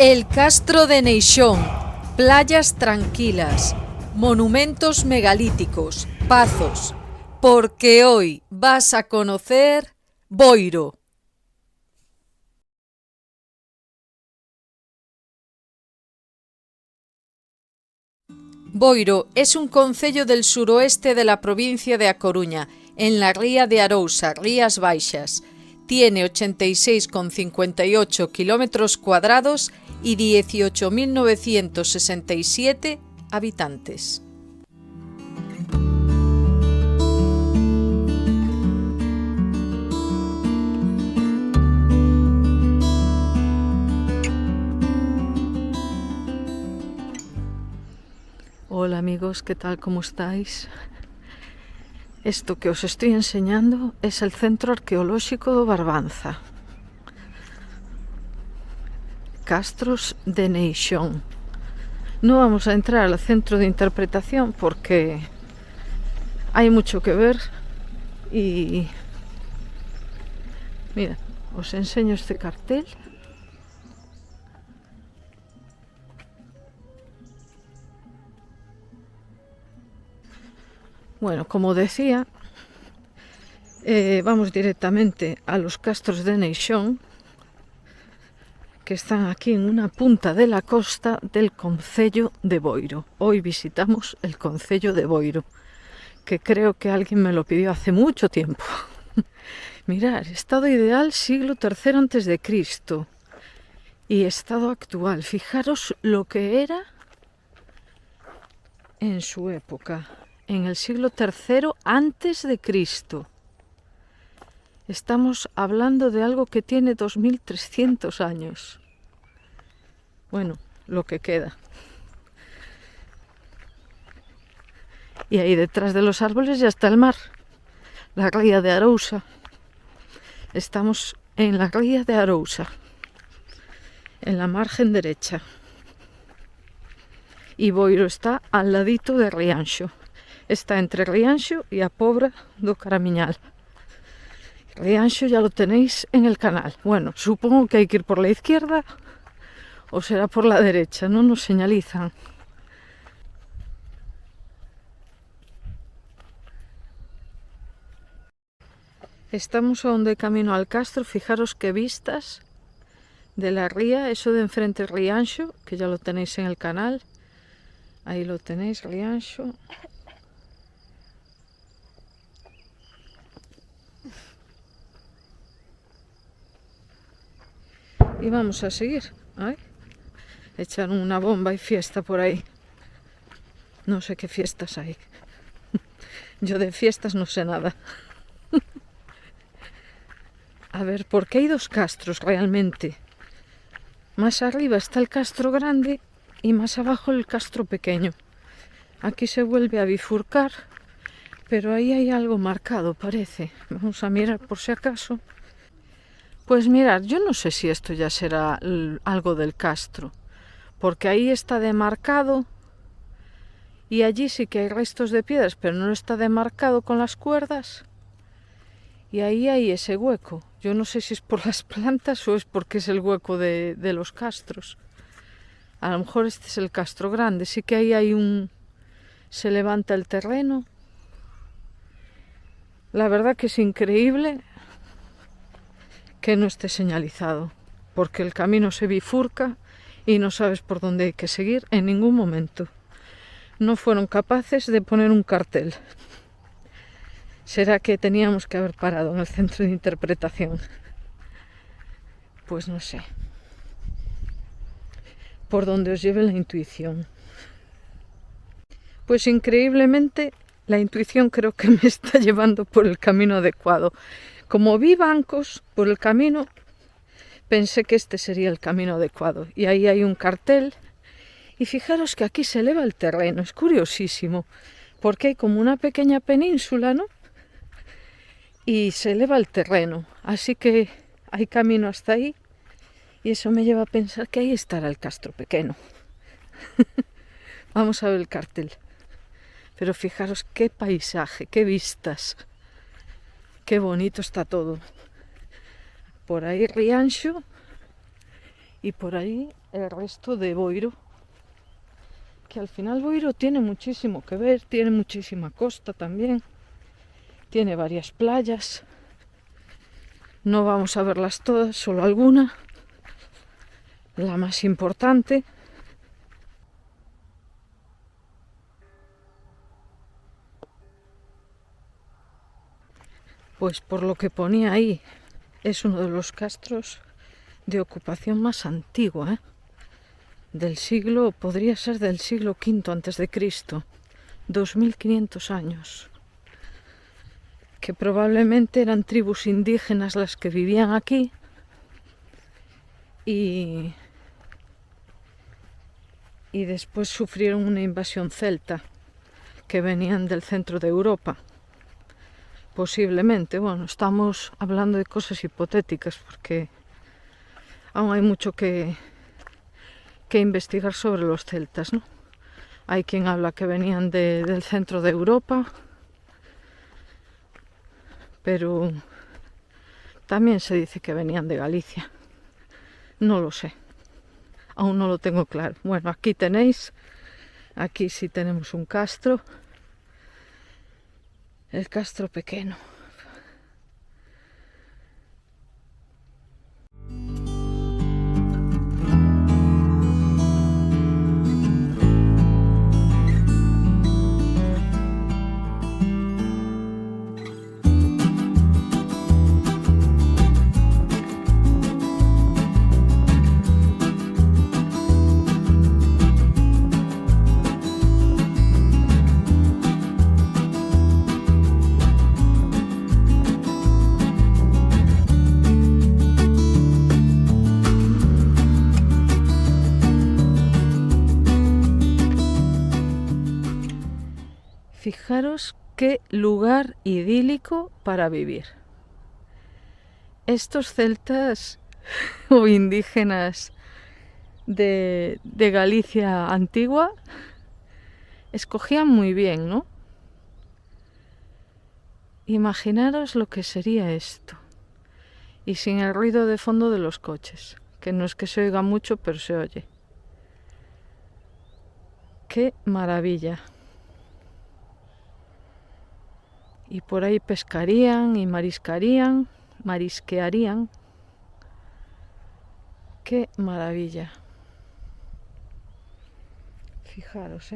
El Castro de Neixón, playas tranquilas, monumentos megalíticos, pazos, porque hoy vas a conocer Boiro. Boiro es un concello del suroeste de la provincia de A Coruña, en la ría de Arousa, Rías Baixas. Tiene 86,58 kilómetros cuadrados y 18.967 habitantes. Hola amigos, ¿qué tal? ¿Cómo estáis? Esto que os estoy enseñando es el Centro Arqueolóxico do Barbanza. Castros de Neixón. No vamos a entrar al centro de interpretación porque hay mucho que ver y... Mira, os enseño este cartel. Bueno, como decía, vamos directamente a los castros de Neixón, que están aquí en una punta de la costa del concello de Boiro. Hoy visitamos el concello de Boiro, que creo que alguien me lo pidió hace mucho tiempo. Mirad, estado ideal siglo III a.C. y estado actual. Fijaros lo que era en su época, en el siglo III a.C. Estamos hablando de algo que tiene 2300 años. Bueno, lo que queda. Y ahí detrás de los árboles ya está el mar, la ría de Arousa. Estamos en la ría de Arousa, en la margen derecha. Y Boiro está al ladito de Rianxo. Está entre Rianxo y a Pobra do Caramiñal. Rianxo ya lo tenéis en el canal. Bueno, supongo que hay que ir por la izquierda o será por la derecha, no nos señalizan. Estamos a donde camino al castro, fijaros qué vistas de la ría, eso de enfrente Rianxo, que ya lo tenéis en el canal. Ahí lo tenéis, Rianxo. Y vamos a seguir. Ay, echaron una bomba y fiesta por ahí. No sé qué fiestas hay. Yo de fiestas no sé nada. A ver, ¿por qué hay dos castros realmente? Más arriba está el castro grande y más abajo el castro pequeño. Aquí se vuelve a bifurcar, pero ahí hay algo marcado, parece. Vamos a mirar por si acaso. Pues mirad, yo no sé si esto ya será algo del castro, porque ahí está demarcado y allí sí que hay restos de piedras, pero no está demarcado con las cuerdas. Y ahí hay ese hueco. Yo no sé si es por las plantas o es porque es el hueco de los castros. A lo mejor este es el castro grande. Sí que ahí hay un... Se levanta el terreno. La verdad que es increíble que no esté señalizado, porque el camino se bifurca y no sabes por dónde hay que seguir en ningún momento. No fueron capaces de poner un cartel. ¿Será que teníamos que haber parado en el centro de interpretación? Pues no sé. Por donde os lleve la intuición. Pues increíblemente la intuición creo que me está llevando por el camino adecuado. Como vi bancos por el camino, pensé que este sería el camino adecuado. Y ahí hay un cartel. Y fijaros que aquí se eleva el terreno. Es curiosísimo. Porque hay como una pequeña península, ¿no? Y se eleva el terreno, así que hay camino hasta ahí y eso me lleva a pensar que ahí estará el castro pequeño. Vamos a ver el cartel, pero fijaros qué paisaje, qué vistas, qué bonito está todo. Por ahí Rianxo y por ahí el resto de Boiro, que al final Boiro tiene muchísimo que ver, tiene muchísima costa también, tiene varias playas. No vamos a verlas todas, solo alguna, la más importante. Pues por lo que ponía ahí, es uno de los castros de ocupación más antigua, del siglo, podría ser del siglo V antes de Cristo, 2500 años, que probablemente eran tribus indígenas las que vivían aquí y después sufrieron una invasión celta que venían del centro de Europa. Posiblemente, bueno, estamos hablando de cosas hipotéticas porque aún hay mucho que investigar sobre los celtas, ¿no? Hay quien habla que venían del centro de Europa, pero también se dice que venían de Galicia. No lo sé, aún no lo tengo claro. Bueno, aquí tenéis, aquí sí tenemos un castro, el Castro Pequeno. Fijaros qué lugar idílico para vivir. Estos celtas o indígenas de Galicia antigua escogían muy bien, ¿no? Imaginaros lo que sería esto. Y sin el ruido de fondo de los coches, que no es que se oiga mucho, pero se oye. ¡Qué maravilla! Y por ahí pescarían y marisquearían. ¡Qué maravilla! Fijaros,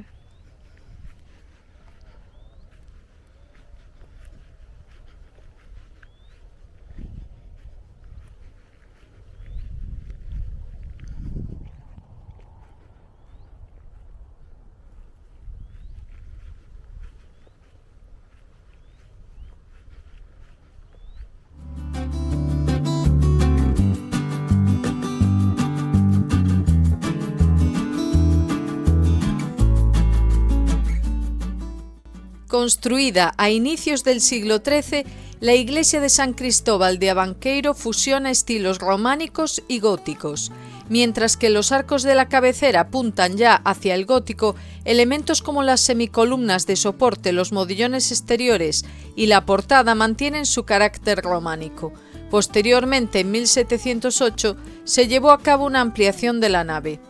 Construida a inicios del siglo XIII, la iglesia de San Cristóbal de Abanqueiro fusiona estilos románicos y góticos. Mientras que los arcos de la cabecera apuntan ya hacia el gótico, elementos como las semicolumnas de soporte, los modillones exteriores y la portada mantienen su carácter románico. Posteriormente, en 1708, se llevó a cabo una ampliación de la nave.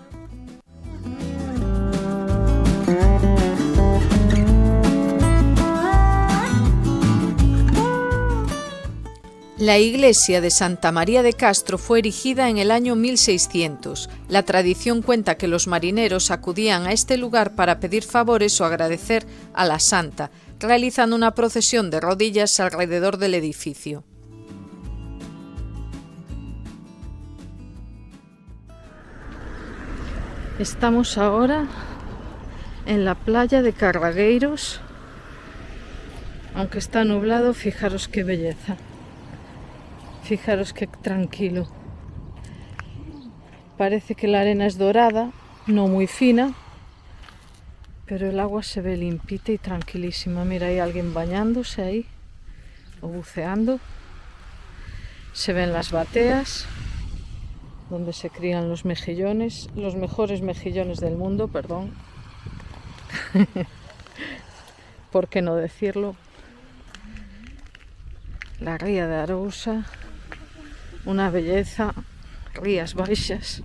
La iglesia de Santa María de Castro fue erigida en el año 1600. La tradición cuenta que los marineros acudían a este lugar para pedir favores o agradecer a la santa, realizando una procesión de rodillas alrededor del edificio. Estamos ahora en la playa de Carragueiros. Aunque está nublado, fijaros qué belleza. Fijaros qué tranquilo. Parece que la arena es dorada, no muy fina, pero el agua se ve limpita y tranquilísima. Mira, hay alguien bañándose ahí o buceando. Se ven las bateas donde se crían los mejillones, los mejores mejillones del mundo, perdón. ¿Por qué no decirlo? La ría de Arousa, una belleza, Rías Baixas,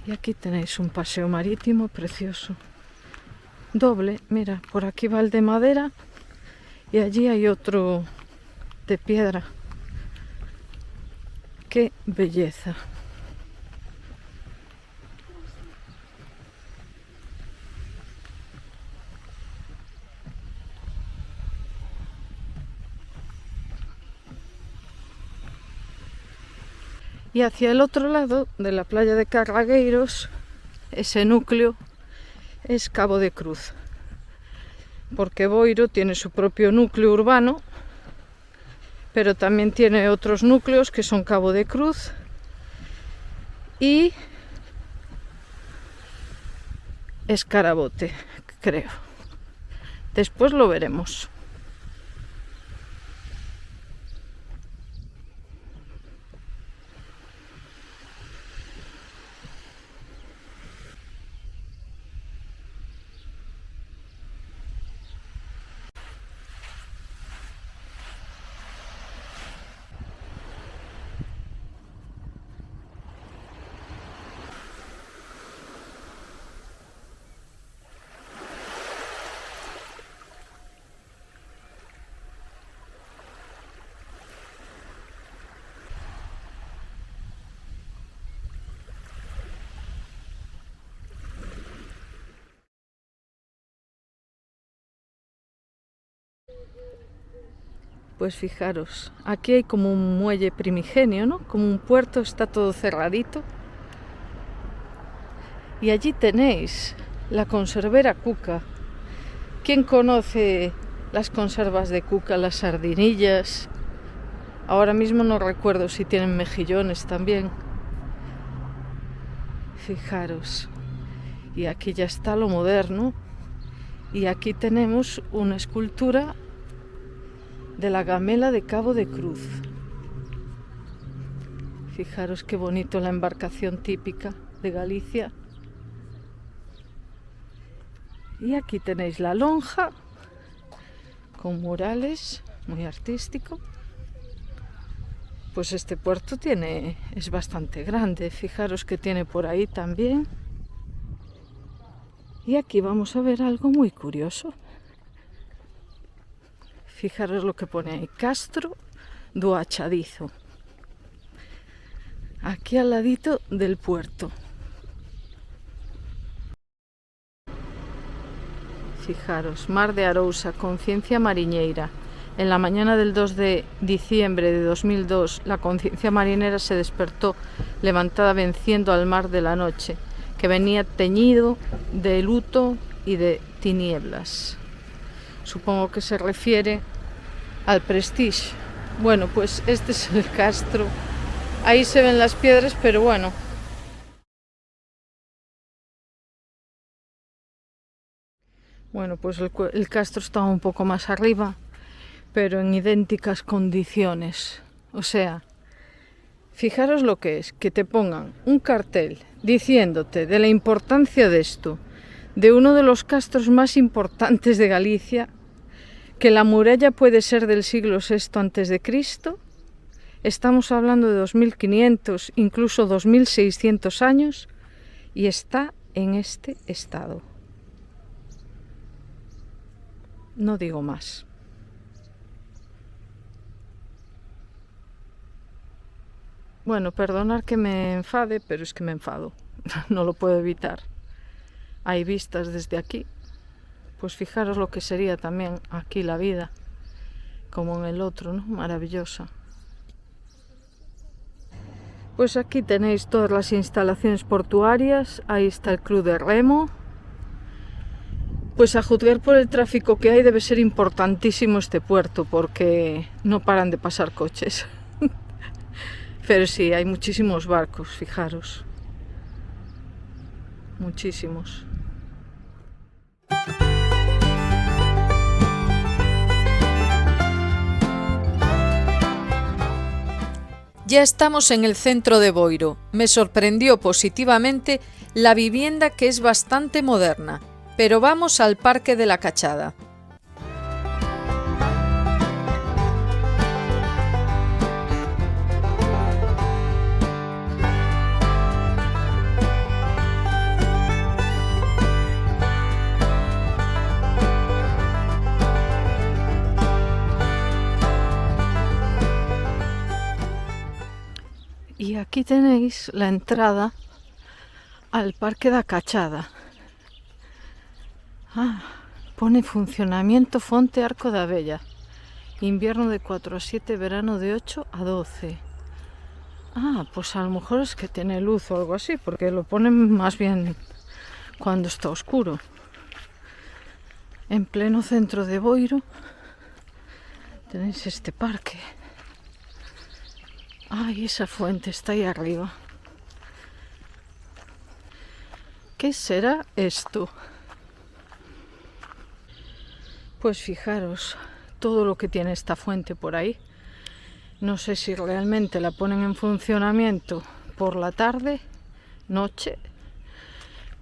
Y aquí tenéis un paseo marítimo precioso. Doble, mira, por aquí va el de madera y allí hay otro de piedra. ¡Qué belleza! Y hacia el otro lado de la playa de Carlagueiros, ese núcleo es Cabo de Cruz, porque Boiro tiene su propio núcleo urbano, pero también tiene otros núcleos que son Cabo de Cruz y Escarabote, creo. Después lo veremos. Pues fijaros, aquí hay como un muelle primigenio, ¿no? Como un puerto, está todo cerradito. Y allí tenéis la conservera Cuca. ¿Quién conoce las conservas de Cuca, las sardinillas? Ahora mismo no recuerdo si tienen mejillones también. Fijaros. Y aquí ya está lo moderno. Y aquí tenemos una escultura de la Gamela de Cabo de Cruz. Fijaros qué bonito la embarcación típica de Galicia. Y aquí tenéis la lonja con murales, muy artístico. Pues este puerto es bastante grande. Fijaros que tiene por ahí también. Y aquí vamos a ver algo muy curioso. Fijaros lo que pone ahí, Castro do Achadizo. Aquí al ladito del puerto. Fijaros, Mar de Arousa, Conciencia Mariñeira. En la mañana del 2 de diciembre de 2002, la conciencia marinera se despertó levantada venciendo al mar de la noche, que venía teñido de luto y de tinieblas. Supongo que se refiere al Prestige. Bueno, pues este es el castro. Ahí se ven las piedras, pero bueno. Bueno, pues el castro está un poco más arriba, pero en idénticas condiciones. O sea, fijaros lo que es, que te pongan un cartel diciéndote de la importancia de esto, de uno de los castros más importantes de Galicia, que la muralla puede ser del siglo VI a.C., estamos hablando de 2500, incluso 2600 años, y está en este estado. No digo más. Bueno, perdonad que me enfade, pero es que me enfado. No lo puedo evitar. Hay vistas desde aquí. Pues fijaros lo que sería también aquí la vida, como en el otro, ¿no? Maravillosa. Pues aquí tenéis todas las instalaciones portuarias. Ahí está el club de remo. Pues a juzgar por el tráfico que hay debe ser importantísimo este puerto, porque no paran de pasar coches. Pero sí, hay muchísimos barcos, fijaros. Muchísimos. Ya estamos en el centro de Boiro. Me sorprendió positivamente la vivienda, que es bastante moderna. Pero vamos al Parque de la Cachada. aquí tenéis la entrada al Parque da Cachada. Pone funcionamiento Fonte Arco da Vella. Invierno de 4 a 7, verano de 8 a 12. Pues a lo mejor es que tiene luz o algo así, porque lo ponen más bien cuando está oscuro. En pleno centro de Boiro tenéis este parque. Y esa fuente está ahí arriba. ¿Qué será esto? Pues fijaros todo lo que tiene esta fuente por ahí. No sé si realmente la ponen en funcionamiento por la tarde, noche,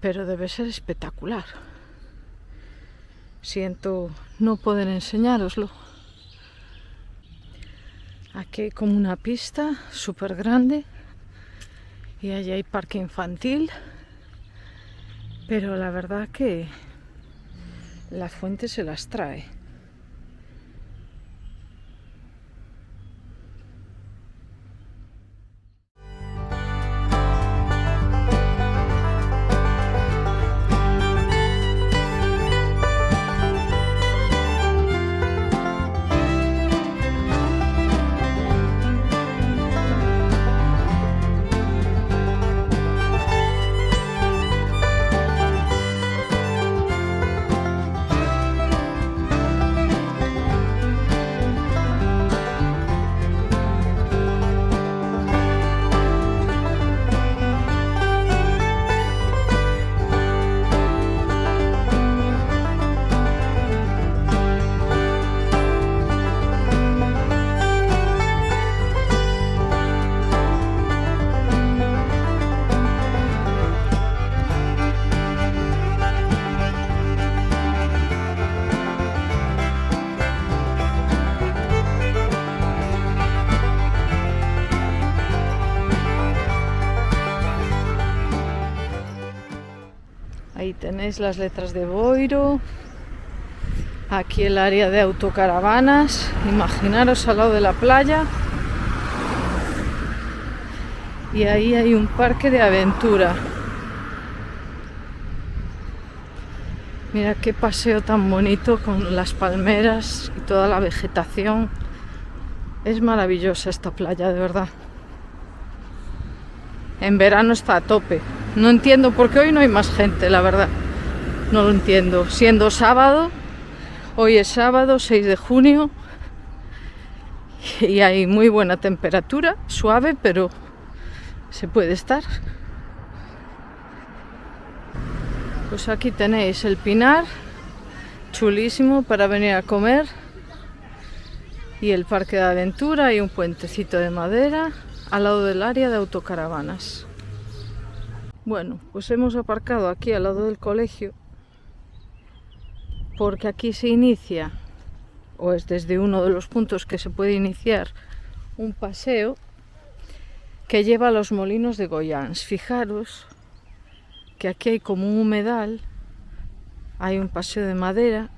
pero debe ser espectacular. Siento no poder enseñároslo. Aquí hay como una pista súper grande y allí hay parque infantil, pero la verdad que la fuente se las trae. Ahí tenéis las letras de Boiro. Aquí el área de autocaravanas. Imaginaros al lado de la playa. Y ahí hay un parque de aventura. Mira qué paseo tan bonito con las palmeras y toda la vegetación. Es maravillosa esta playa, de verdad. En verano está a tope. No entiendo por qué hoy no hay más gente, la verdad. No lo entiendo. Siendo sábado, hoy es sábado, 6 de junio, y hay muy buena temperatura, suave, pero se puede estar. Pues aquí tenéis el Pinar, chulísimo para venir a comer, y el parque de aventura y un puentecito de madera al lado del área de autocaravanas. Bueno, pues hemos aparcado aquí al lado del colegio porque aquí se inicia, o es desde uno de los puntos que se puede iniciar, un paseo que lleva a los molinos de Goiáns. Fijaros que aquí hay como un humedal, hay un paseo de madera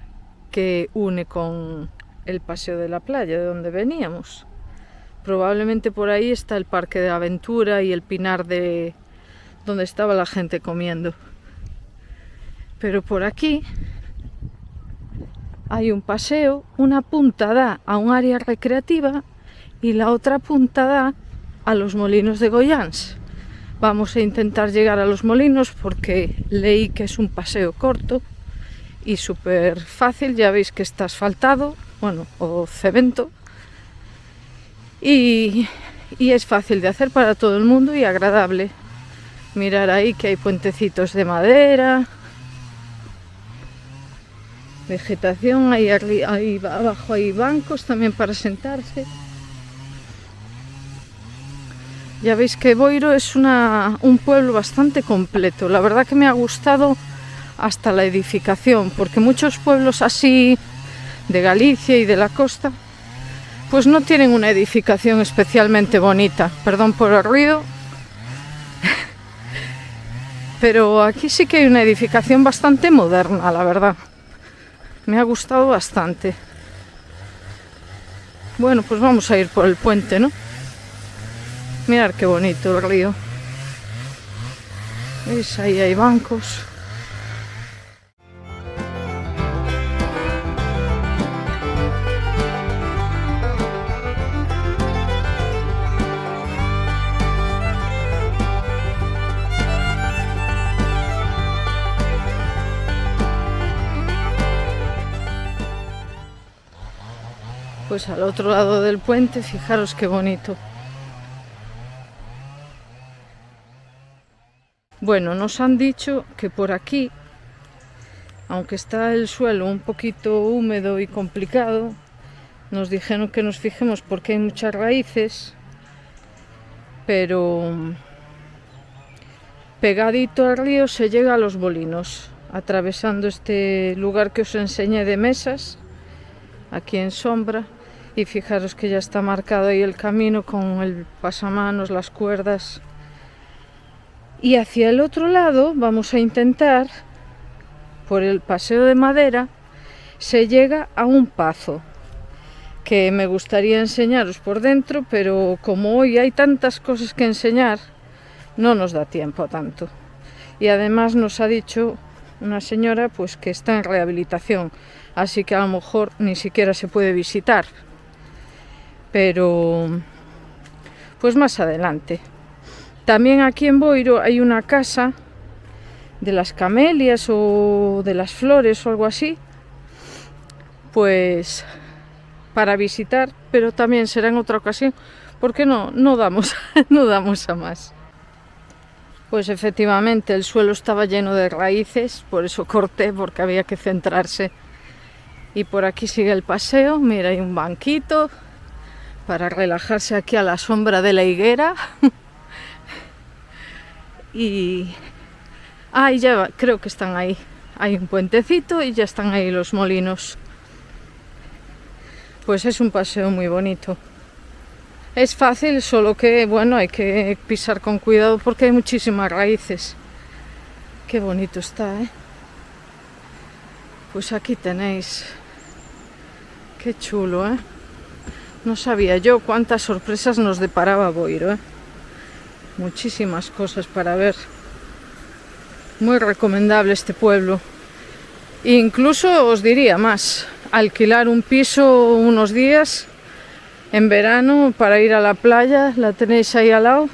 que une con el paseo de la playa de donde veníamos. Probablemente por ahí está el parque de aventura y el pinar de donde estaba la gente comiendo. Pero por aquí hay un paseo, una punta da a un área recreativa y la otra punta da a los molinos de Goiáns. Vamos a intentar llegar a los molinos porque leí que es un paseo corto y súper fácil. Ya veis que está asfaltado, bueno, o cemento, y es fácil de hacer para todo el mundo y agradable. Mirar ahí que hay puentecitos de madera, vegetación, ahí abajo hay bancos también para sentarse. Ya veis que Boiro es un pueblo bastante completo. La verdad que me ha gustado hasta la edificación, porque muchos pueblos así de Galicia y de la costa pues no tienen una edificación especialmente bonita. Perdón por el ruido. Pero aquí sí que hay una edificación bastante moderna, la verdad. Me ha gustado bastante. Bueno, pues vamos a ir por el puente, ¿no? Mirad qué bonito el río. ¿Veis? Ahí hay bancos. Pues al otro lado del puente, fijaros qué bonito. Bueno, nos han dicho que por aquí, aunque está el suelo un poquito húmedo y complicado, nos dijeron que nos fijemos porque hay muchas raíces, pero pegadito al río se llega a los Molinos, atravesando este lugar que os enseñé de mesas, aquí en sombra. Y fijaros que ya está marcado ahí el camino con el pasamanos, las cuerdas. Y hacia el otro lado vamos a intentar, por el paseo de madera, se llega a un pazo que me gustaría enseñaros por dentro, pero como hoy hay tantas cosas que enseñar, no nos da tiempo a tanto. Y además nos ha dicho una señora pues que está en rehabilitación, así que a lo mejor ni siquiera se puede visitar. Pero pues más adelante. También aquí en Boiro hay una casa de las camelias o de las flores o algo así, pues para visitar, pero también será en otra ocasión, porque no damos a más. Pues efectivamente el suelo estaba lleno de raíces, por eso corté, porque había que centrarse. Y por aquí sigue el paseo. Mira, hay un banquito para relajarse aquí a la sombra de la higuera. Y ya creo que están ahí. Hay un puentecito y ya están ahí los molinos. Pues es un paseo muy bonito. Es fácil, solo que bueno, hay que pisar con cuidado porque hay muchísimas raíces. Qué bonito está, ¿eh? Pues aquí tenéis. Qué chulo, ¿eh? No sabía yo cuántas sorpresas nos deparaba Boiro, ¿eh? Muchísimas cosas para ver. Muy recomendable este pueblo. Incluso os diría más, alquilar un piso unos días en verano para ir a la playa, la tenéis ahí al lado.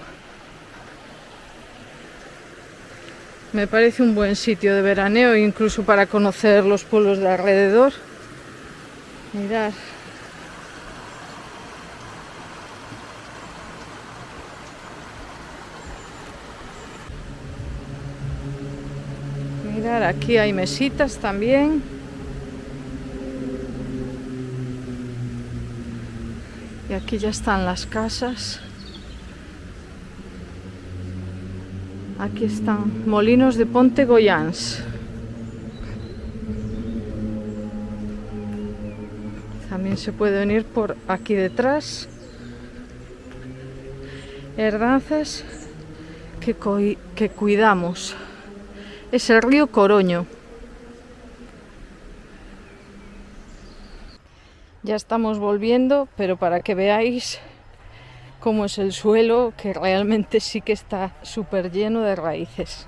Me parece un buen sitio de veraneo, incluso para conocer los pueblos de alrededor. Mirad. Mirad, aquí hay mesitas también. Y aquí ya están las casas. Aquí están Molinos de Ponte Goyans. También se puede venir por aquí detrás. Herdanzas que cuidamos. Es el río Coroño. Ya estamos volviendo, pero para que veáis cómo es el suelo, que realmente sí que está súper lleno de raíces.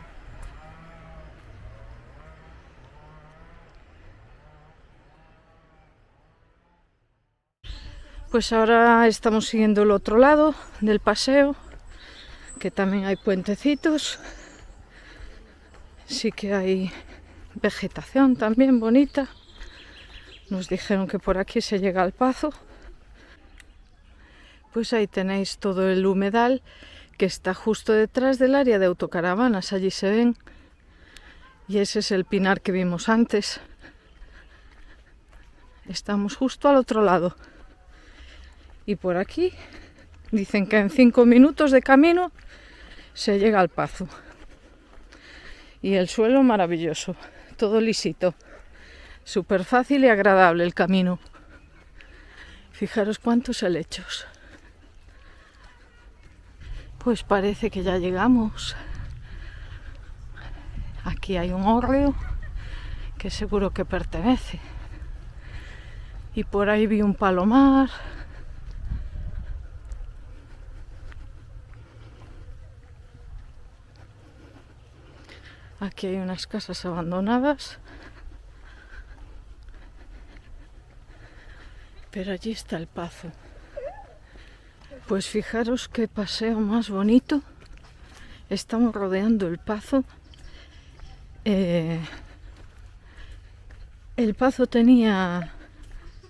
Pues ahora estamos siguiendo el otro lado del paseo, que también hay puentecitos. Sí que hay vegetación también bonita. Nos dijeron que por aquí se llega al Pazo. Pues ahí tenéis todo el humedal que está justo detrás del área de autocaravanas. Allí se ven. Y ese es el pinar que vimos antes. Estamos justo al otro lado. Y por aquí dicen que en 5 minutos de camino se llega al Pazo. Y el suelo maravilloso, todo lisito. Súper fácil y agradable el camino. Fijaros cuántos helechos. Pues parece que ya llegamos. Aquí hay un hórreo que seguro que pertenece. Y por ahí vi un palomar. Aquí hay unas casas abandonadas. Pero allí está el Pazo. Pues fijaros qué paseo más bonito. Estamos rodeando el Pazo. El Pazo tenía,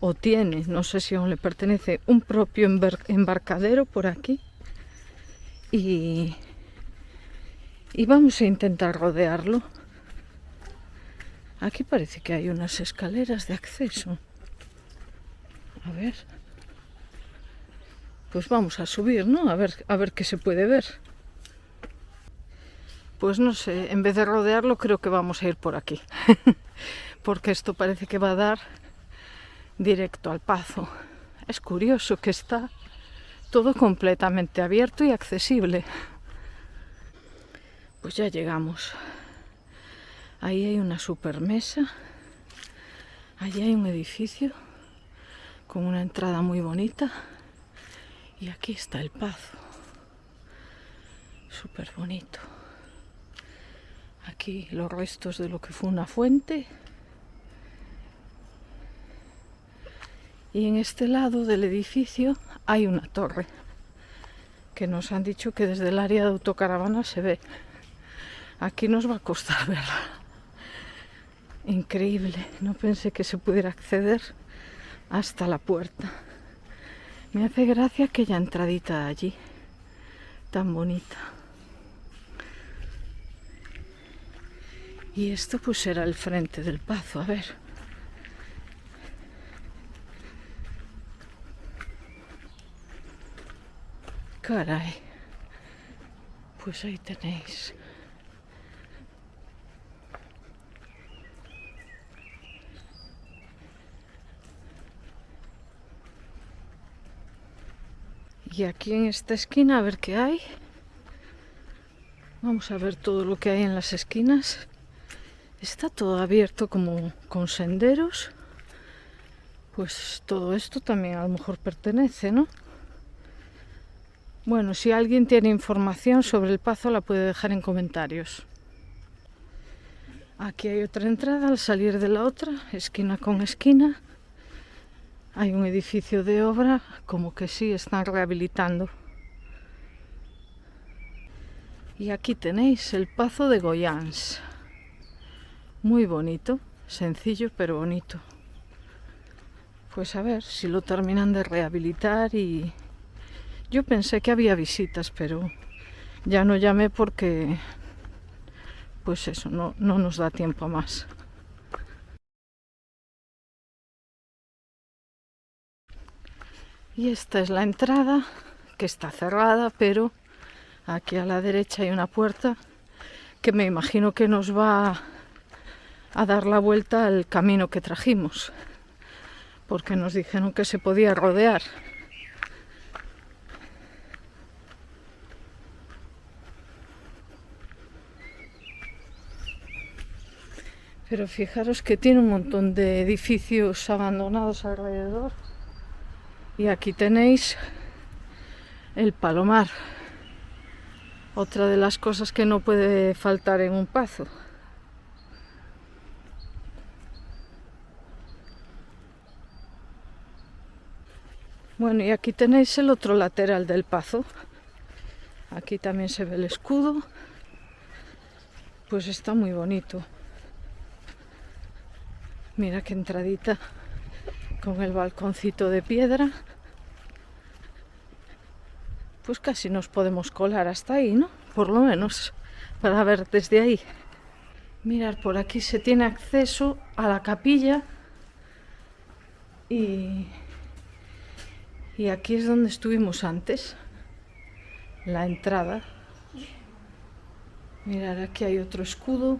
o tiene, no sé si aún le pertenece, un propio embarcadero por aquí. Y vamos a intentar rodearlo. Aquí parece que hay unas escaleras de acceso. A ver. Pues vamos a subir, ¿no? A ver qué se puede ver. Pues no sé, en vez de rodearlo creo que vamos a ir por aquí. Porque esto parece que va a dar directo al Pazo. Es curioso que está todo completamente abierto y accesible. Pues ya llegamos. Ahí hay una super mesa. Allí hay un edificio con una entrada muy bonita. Y aquí está el Pazo. Súper bonito. Aquí los restos de lo que fue una fuente. Y en este lado del edificio hay una torre que nos han dicho que desde el área de autocaravana se ve. Aquí nos va a costar verla. Increíble, no pensé que se pudiera acceder hasta la puerta. Me hace gracia aquella entradita de allí, tan bonita. Y esto pues será el frente del Pazo, a ver. Caray, pues ahí tenéis. Y aquí en esta esquina a ver qué hay. Vamos a ver todo lo que hay en las esquinas. Está todo abierto como con senderos. Pues todo esto también a lo mejor pertenece, ¿no? Bueno, si alguien tiene información sobre el Pazo la puede dejar en comentarios. Aquí hay otra entrada al salir de la otra, esquina con esquina. Hay un edificio de obra, como que sí están rehabilitando. Y aquí tenéis el Pazo de Goiáns. Muy bonito, sencillo pero bonito. Pues a ver si lo terminan de rehabilitar y... Yo pensé que había visitas, pero ya no llamé porque... Pues eso, no nos da tiempo a más. Y esta es la entrada, que está cerrada, pero aquí a la derecha hay una puerta que me imagino que nos va a dar la vuelta al camino que trajimos, porque nos dijeron que se podía rodear. Pero fijaros que tiene un montón de edificios abandonados alrededor. Y aquí tenéis el palomar, otra de las cosas que no puede faltar en un Pazo. Bueno, y aquí tenéis el otro lateral del Pazo. Aquí también se ve el escudo. Pues está muy bonito. Mira qué entradita con el balconcito de piedra. Pues casi nos podemos colar hasta ahí, ¿no? Por lo menos, para ver desde ahí. Mirad, por aquí se tiene acceso a la capilla y aquí es donde estuvimos antes, la entrada. Mirad, aquí hay otro escudo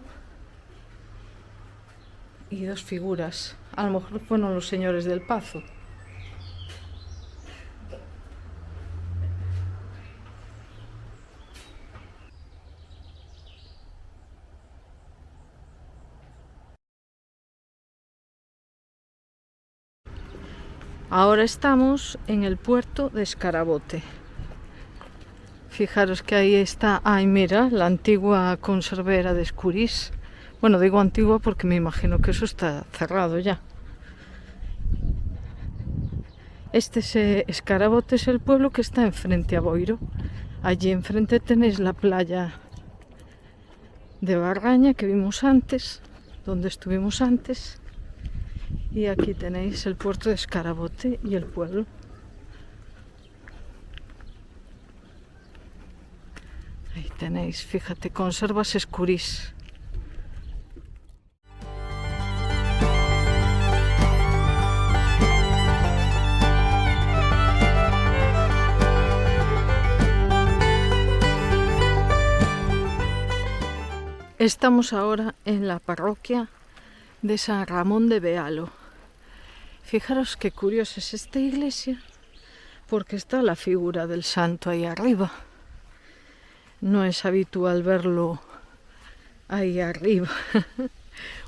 y dos figuras. A lo mejor fueron los señores del Pazo. Ahora estamos en el puerto de Escarabote. Fijaros que ahí está, ay mira, la antigua conservera de Escurís. Bueno, digo antigua porque me imagino que eso está cerrado ya. Este es Escarabote, es el pueblo que está enfrente a Boiro. Allí enfrente tenéis la playa de Barraña que vimos antes, donde estuvimos antes. Y aquí tenéis el puerto de Escarabote y el pueblo. Ahí tenéis, fíjate, conservas Escurís. Estamos ahora en la parroquia de San Ramón de Bealo. Fijaros qué curiosa es esta iglesia, porque está la figura del santo ahí arriba. No es habitual verlo ahí arriba.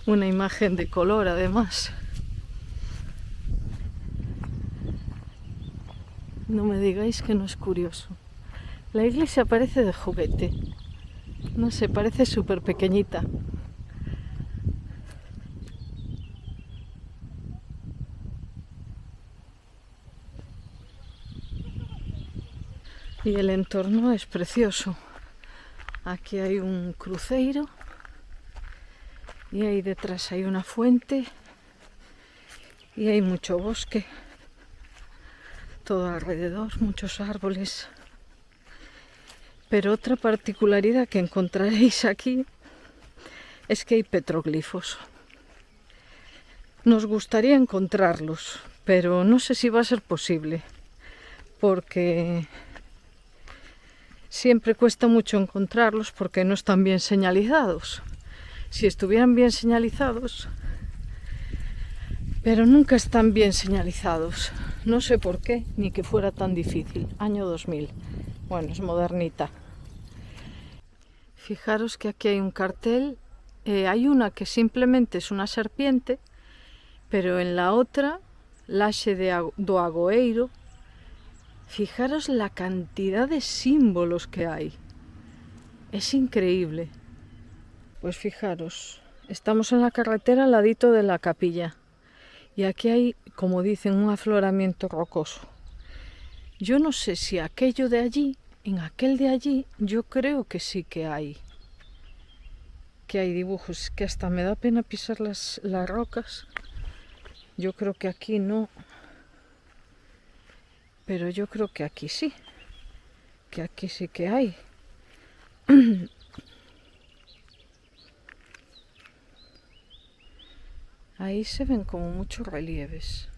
Una imagen de color además. No me digáis que no es curioso. La iglesia parece de juguete. No sé, parece súper pequeñita. Y el entorno es precioso. Aquí hay un cruceiro y ahí detrás hay una fuente y hay mucho bosque. Todo alrededor, muchos árboles. Pero otra particularidad que encontraréis aquí es que hay petroglifos. Nos gustaría encontrarlos, pero no sé si va a ser posible, porque siempre cuesta mucho encontrarlos porque no están bien señalizados. Si estuvieran bien señalizados, pero nunca están bien señalizados. No sé por qué, ni que fuera tan difícil. Año 2000. Bueno, es modernita. Fijaros que aquí hay un cartel. Hay una que simplemente es una serpiente, pero en la otra, Laxe do Agoeiro. Fijaros la cantidad de símbolos que hay. Es increíble. Pues fijaros, estamos en la carretera al ladito de la capilla. Y aquí hay, como dicen, un afloramiento rocoso. Yo no sé si aquello de allí, en aquel de allí, yo creo que sí que hay dibujos, que hasta me da pena pisar las rocas. Yo creo que aquí no, pero yo creo que aquí sí que hay. Ahí se ven como muchos relieves.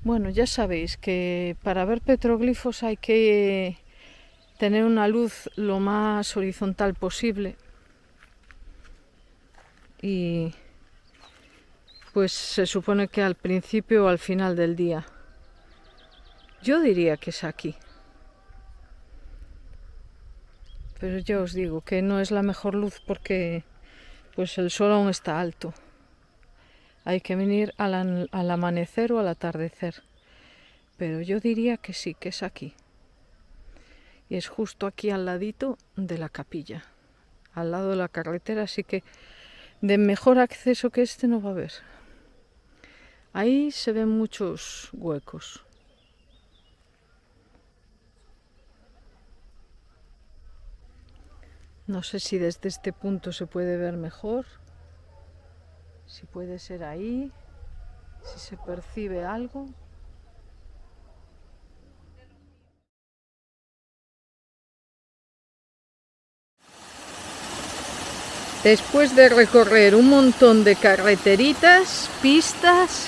Bueno, ya sabéis que para ver petroglifos hay que tener una luz lo más horizontal posible. Y pues se supone que al principio o al final del día. Yo diría que es aquí. Pero ya os digo que no es la mejor luz porque pues el sol aún está alto. Hay que venir al amanecer o al atardecer. Pero yo diría que sí, que es aquí. Y es justo aquí al ladito de la capilla. Al lado de la carretera, así que de mejor acceso que este no va a haber. Ahí se ven muchos huecos. No sé si desde este punto se puede ver mejor. Si puede ser ahí. Si se percibe algo. Después de recorrer un montón de carreteritas, pistas,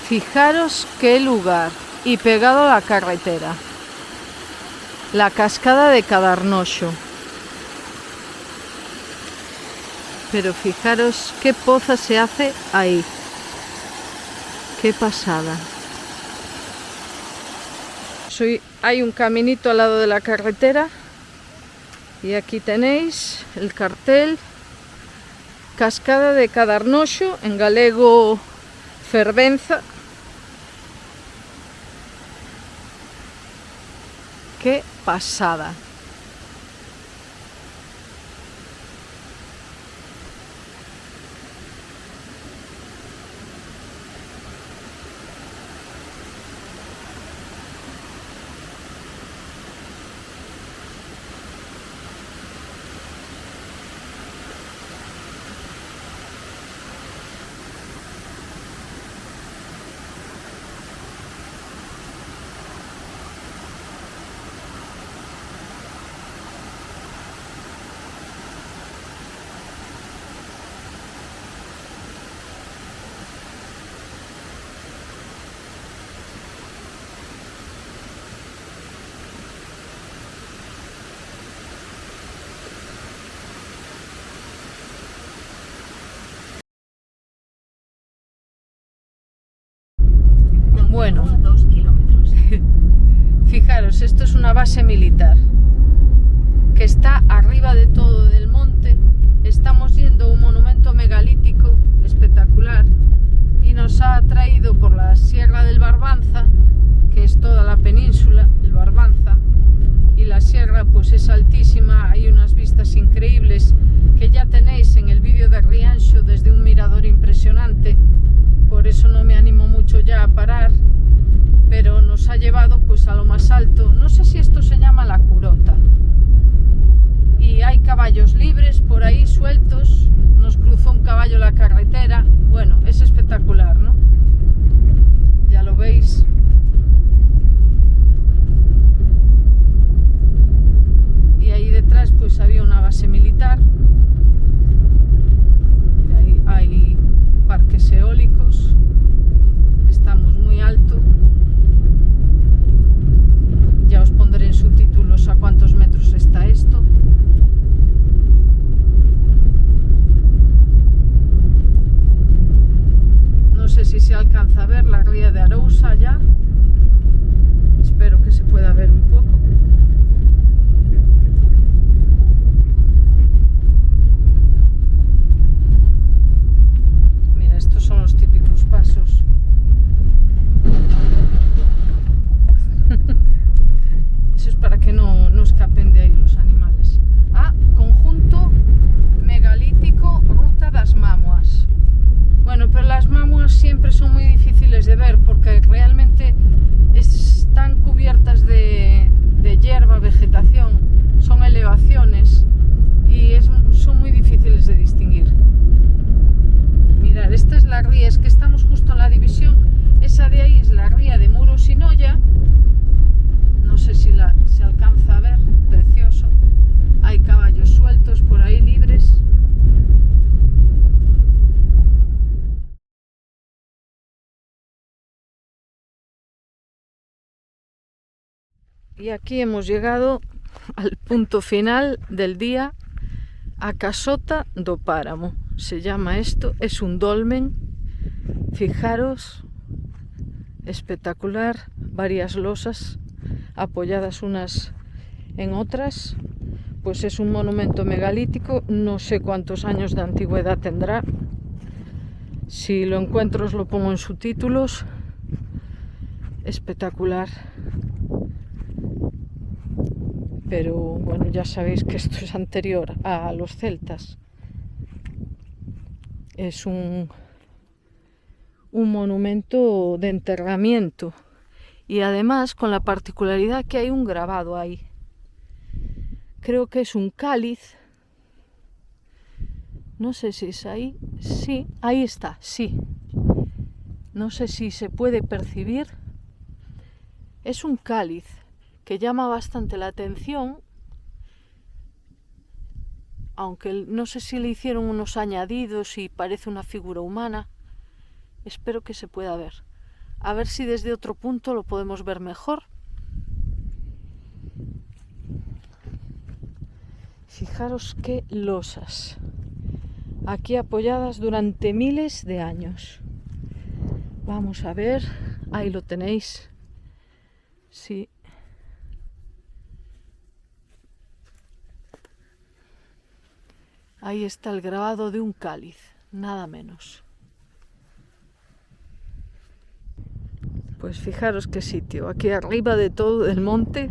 fijaros qué lugar. Y pegado a la carretera. La cascada de Cadarnoxo. Pero fijaros qué poza se hace ahí. Qué pasada. Hay un caminito al lado de la carretera. Y aquí tenéis el cartel. Cascada de Cadarnoxo, en galego Fervenza. ¡Qué pasada! Bueno, fijaros, esto es una base militar que está arriba de todo del monte. Estamos yendo a un monumento megalítico espectacular y nos ha traído por la Sierra del Barbanza, que es toda la península, el Barbanza, y la sierra pues es altísima, hay unas vistas increíbles que ya tenéis en el vídeo de Rianxo desde un mirador impresionante. Por eso no me animo mucho ya a parar, pero nos ha llevado pues a lo más alto. No sé si esto se llama la Curota. Y hay caballos libres por ahí sueltos. Nos cruzó un caballo la carretera. Bueno, es espectacular, ¿no? Ya lo veis. Y ahí detrás pues había una base militar. Y ahí hay parques eólicos. Estamos muy alto. Ya os pondré en subtítulos a cuántos metros está esto. No sé si se alcanza a ver la ría de Arousa ya. Espero que se pueda ver un poco. Mira, estos son los típicos pasos. Eso es para que no escapen de ahí los animales. Ah, conjunto megalítico Ruta das Mámoas. Bueno, pero las mámoas siempre son muy difíciles de ver porque realmente están cubiertas de hierba, vegetación, son elevaciones y son muy difíciles de distinguir. Mirad, esta es la ría, es que estamos justo en la división. Esa de ahí es la ría de Murosinoya. No sé si se alcanza a ver, precioso. Hay caballos sueltos por ahí libres. Y aquí hemos llegado al punto final del día, a Casota do Páramo. Se llama esto, es un dolmen. Fijaros, espectacular, varias losas apoyadas unas en otras. Pues es un monumento megalítico, no sé cuántos años de antigüedad tendrá. Si lo encuentro os lo pongo en subtítulos. Espectacular. Pero bueno, ya sabéis que esto es anterior a los celtas. Es un monumento de enterramiento y además con la particularidad que hay un grabado ahí. Creo que es un cáliz. No sé si es ahí. Sí, ahí está, sí. No sé si se puede percibir. Es un cáliz que llama bastante la atención, aunque no sé si le hicieron unos añadidos y parece una figura humana. Espero que se pueda ver. A ver si desde otro punto lo podemos ver mejor. Fijaros qué losas. Aquí apoyadas durante miles de años. Vamos a ver. Ahí lo tenéis. Sí. Ahí está el grabado de un cáliz, nada menos. Pues fijaros qué sitio, aquí arriba de todo el monte,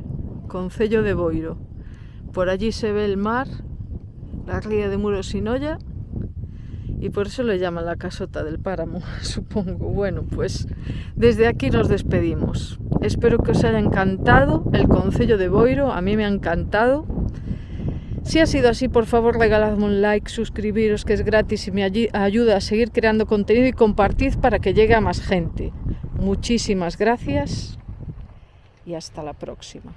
concello de Boiro. Por allí se ve el mar, la ría de Murosinoya, y por eso le llaman la casota del páramo, supongo. Bueno, pues desde aquí nos despedimos. Espero que os haya encantado el concello de Boiro, a mí me ha encantado. Si ha sido así, por favor regaladme un like, suscribiros, que es gratis y me ayuda a seguir creando contenido, y compartid para que llegue a más gente. Muchísimas gracias y hasta la próxima.